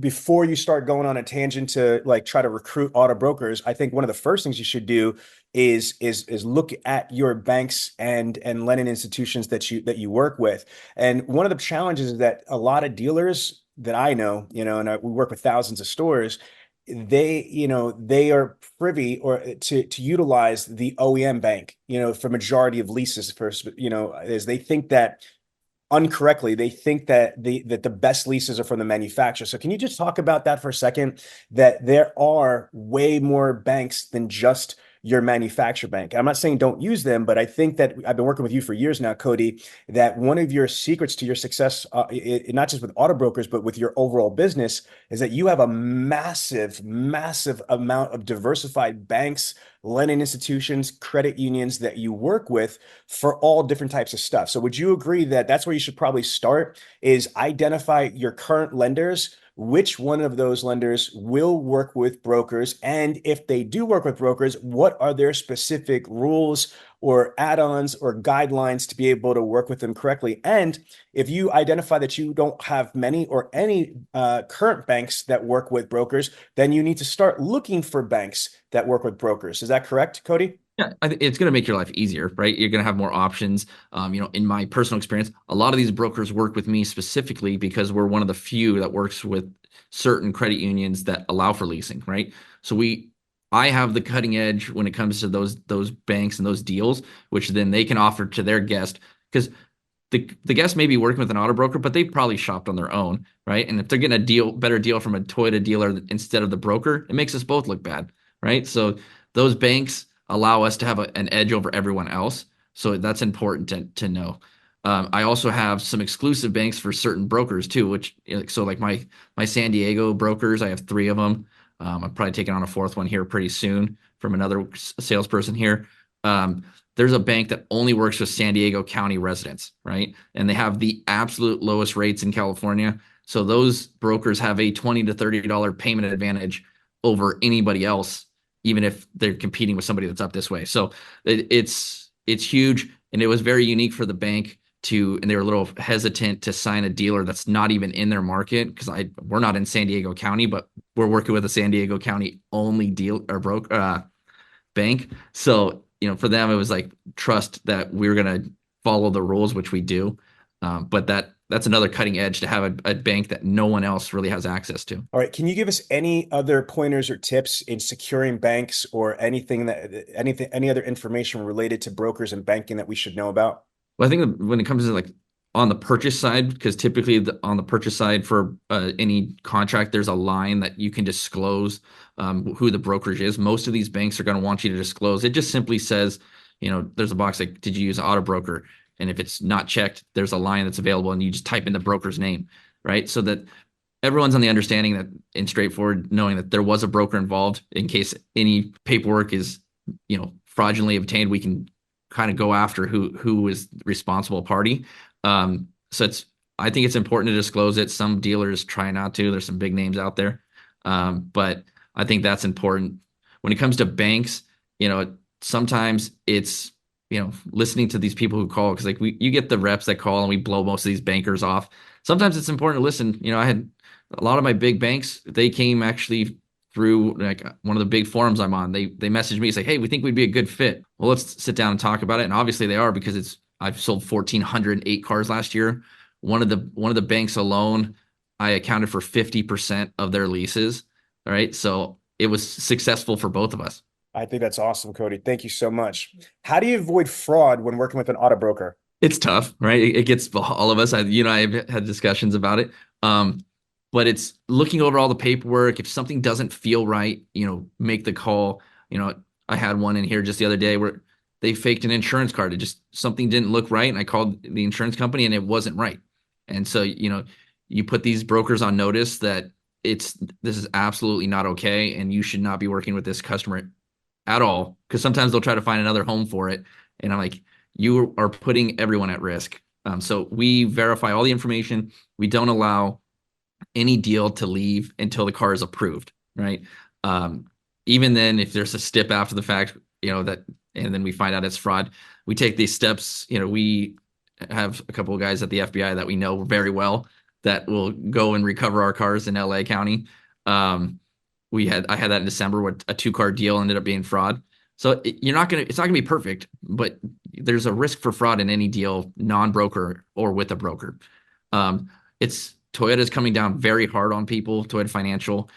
before you start going on a tangent to like try to recruit auto brokers, I think one of the first things you should do is look at your banks and lending institutions that you work with. And one of the challenges is that a lot of dealers that I know, and we work with thousands of stores, they are privy or to utilize the OEM bank, for majority of leases first, as they think that incorrectly, they think that the best leases are from the manufacturer. So can you just talk about that for a second, that there are way more banks than just your manufacturer bank? I'm not saying don't use them, but I think that I've been working with you for years now, Cody, that one of your secrets to your success, not just with auto brokers, but with your overall business, is that you have a massive amount of diversified banks, lending institutions, credit unions that you work with for all different types of stuff. So would you agree that that's where you should probably start, is identify your current lenders, which one of those lenders will work with brokers? And if they do work with brokers, what are their specific rules or add-ons or guidelines to be able to work with them correctly? And if you identify that you don't have many or any current banks that work with brokers, then you need to start looking for banks that work with brokers. Is that correct, Cody? Yeah, it's going to make your life easier, right? You're going to have more options. In my personal experience, a lot of these brokers work with me specifically because we're one of the few that works with certain credit unions that allow for leasing, right? So I have the cutting edge when it comes to those banks and those deals, which then they can offer to their guest, because the guest may be working with an auto broker, but they probably shopped on their own, right? And if they're getting a better deal from a Toyota dealer instead of the broker, it makes us both look bad, right? So those banks allow us to have an edge over everyone else. So that's important to know. I also have some exclusive banks for certain brokers too, which, so like my San Diego brokers, I have 3 of them. I'm probably taking on a 4th one here pretty soon from another salesperson here. There's a bank that only works with San Diego County residents, right? And they have the absolute lowest rates in California. So those brokers have a $20 to $30 payment advantage over anybody else, even if they're competing with somebody that's up this way. So it's huge. And it was very unique for the bank and they were a little hesitant to sign a dealer that's not even in their market, because we're not in San Diego County, but we're working with a San Diego County only deal or bank. So, for them, it was like trust that we're going to follow the rules, which we do. But that's another cutting edge to have a bank that no one else really has access to. All right. Can you give us any other pointers or tips in securing banks, or any other information related to brokers and banking that we should know about? Well, I think when it comes to like on the purchase side, because typically on the purchase side for any contract, there's a line that you can disclose who the brokerage is. Most of these banks are going to want you to disclose. It just simply says, there's a box like, did you use an auto broker? And if it's not checked, there's a line that's available and you just type in the broker's name, right? So that everyone's on the understanding that, and straightforward, knowing that there was a broker involved in case any paperwork is, fraudulently obtained, we can kind of go after who is the responsible party. So I think it's important to disclose it. Some dealers try not to. There's some big names out there. But I think that's important. When it comes to banks, sometimes it's, listening to these people who call, because like you get the reps that call and we blow most of these bankers off. Sometimes it's important to listen. I had a lot of my big banks, they came actually through like one of the big forums I'm on. They messaged me, say, hey, we think we'd be a good fit. Well, let's sit down and talk about it. And obviously they are, because I've sold 1,408 cars last year. One of the banks alone, I accounted for 50% of their leases. All right. So it was successful for both of us. I think that's awesome, Cody. Thank you so much. How do you avoid fraud when working with an auto broker? It's tough, right? It gets all of us. I've had discussions about it. But it's looking over all the paperwork. If something doesn't feel right, make the call. I had one in here just the other day where they faked an insurance card. Something didn't look right, and I called the insurance company, and it wasn't right. And so, you put these brokers on notice that this is absolutely not okay, and you should not be working with this customer at all, because sometimes they'll try to find another home for it. And I'm like, you are putting everyone at risk. So we verify all the information. We don't allow any deal to leave until the car is approved, right? Even then, if there's a stip after the fact, and then we find out it's fraud, we take these steps. We have a couple of guys at the FBI that we know very well that will go and recover our cars in LA County. I had that in December where a 2-car deal ended up being fraud. So it's not gonna be perfect, but there's a risk for fraud in any deal, non-broker or with a broker. Toyota's coming down very hard on people. Toyota Financial,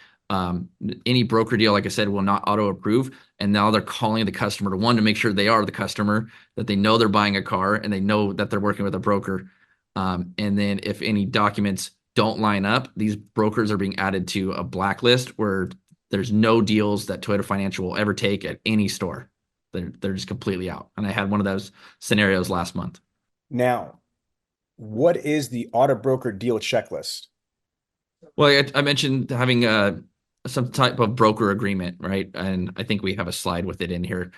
any broker deal, like I said, will not auto approve. And now they're calling the customer to make sure they are the customer, that they know they're buying a car, and they know that they're working with a broker. And then if any documents don't line up, these brokers are being added to a blacklist where there's no deals that Toyota Financial will ever take at any store. They're just completely out. And I had one of those scenarios last month. Now, what is the auto broker deal checklist? Well, I mentioned having some type of broker agreement, right? And I think we have a slide with it in here.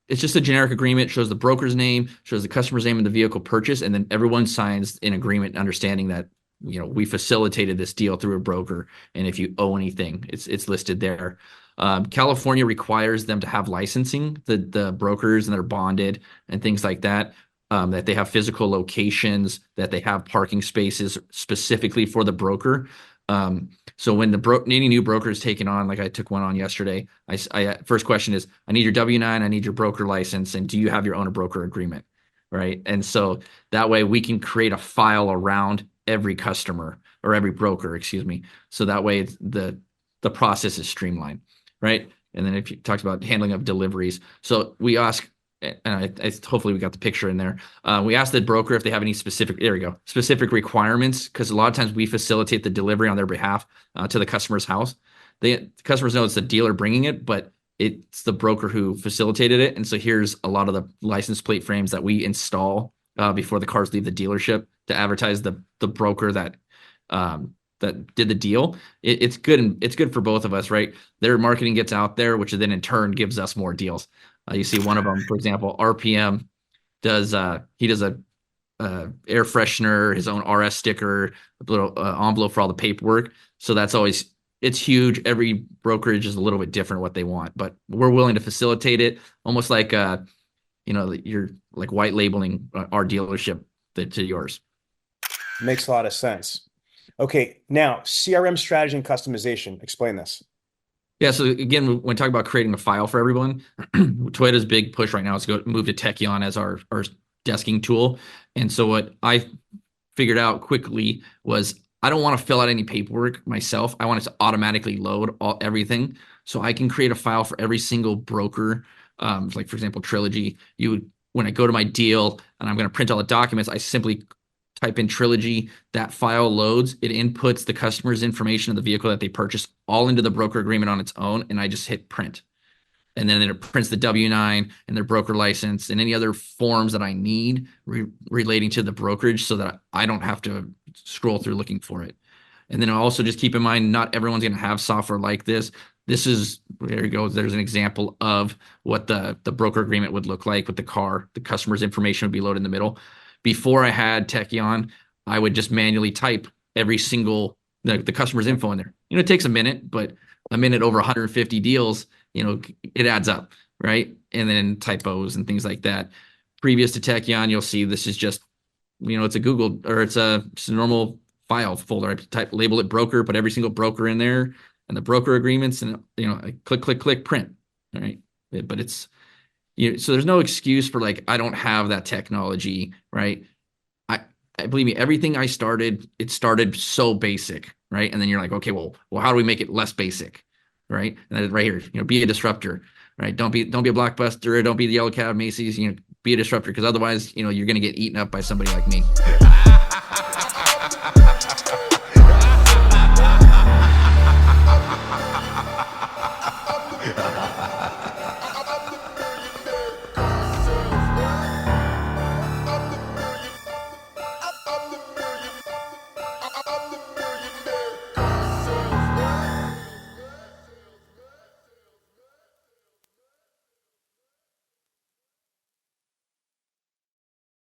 It's just a generic agreement, shows the broker's name, shows the customer's name and the vehicle purchase, and then everyone signs an agreement understanding that we facilitated this deal through a broker, and if you owe anything, it's listed there. California requires them to have licensing, the brokers, and they're bonded and things like that. That they have physical locations, that they have parking spaces specifically for the broker. So when any new broker is taken on, like I took one on yesterday, I first question is, I need your W-9, I need your broker license, and do you have your owner broker agreement, right? And so that way we can create a file around every customer or every broker, excuse me. So that way the process is streamlined, right? And then if you talked about handling of deliveries, so we ask, and hopefully we got the picture in there. We asked the broker if they have any specific requirements, because a lot of times we facilitate the delivery on their behalf to the customer's house. The customers know it's the dealer bringing it, but it's the broker who facilitated it. And so here's a lot of the license plate frames that we install before the cars leave the dealership to advertise the broker that did the deal. It's good, and it's good for both of us, right? Their marketing gets out there, which then in turn gives us more deals. You see one of them, for example, RPM does a air freshener, his own RS sticker, a little envelope for all the paperwork. So it's huge. Every brokerage is a little bit different what they want, but we're willing to facilitate it, almost like you're like white labeling our dealership to yours. Makes a lot of sense. Okay, now CRM strategy and customization. Explain this. Yeah, so again, when talking about creating a file for everyone, Toyota's big push right now is to move to Tekion as our desking tool. And so what I figured out quickly was I don't want to fill out any paperwork myself. I want it to automatically load everything. So I can create a file for every single broker. Like for example, Trilogy, when I go to my deal and I'm going to print all the documents, I simply type in Trilogy, that file loads, it inputs the customer's information of the vehicle that they purchased all into the broker agreement on its own, and I just hit print. And then it prints the W-9 and their broker license and any other forms that I need relating to the brokerage, so that I don't have to scroll through looking for it. And then also just keep in mind, not everyone's going to have software like this. There you go. There's an example of what the broker agreement would look like with the car. The customer's information would be loaded in the middle. Before I had Tekion, I would just manually type every single the customer's info in there. It takes a minute, but a minute over 150 deals, it adds up, right? And then typos and things like that. Previous to Tekion, you'll see this is just, it's a Google, or it's a normal file folder. I label it broker, put every single broker in there and the broker agreements, and I click, print. All right, but it's. So there's no excuse for I don't have that technology, right? I believe me, everything it started so basic, right? And then you're like, okay, well, how do we make it less basic, right? And that right here, be a disruptor, right? Don't be a Blockbuster, don't be the Yellow Cab, Macy's, be a disruptor, because otherwise, you're going to get eaten up by somebody like me.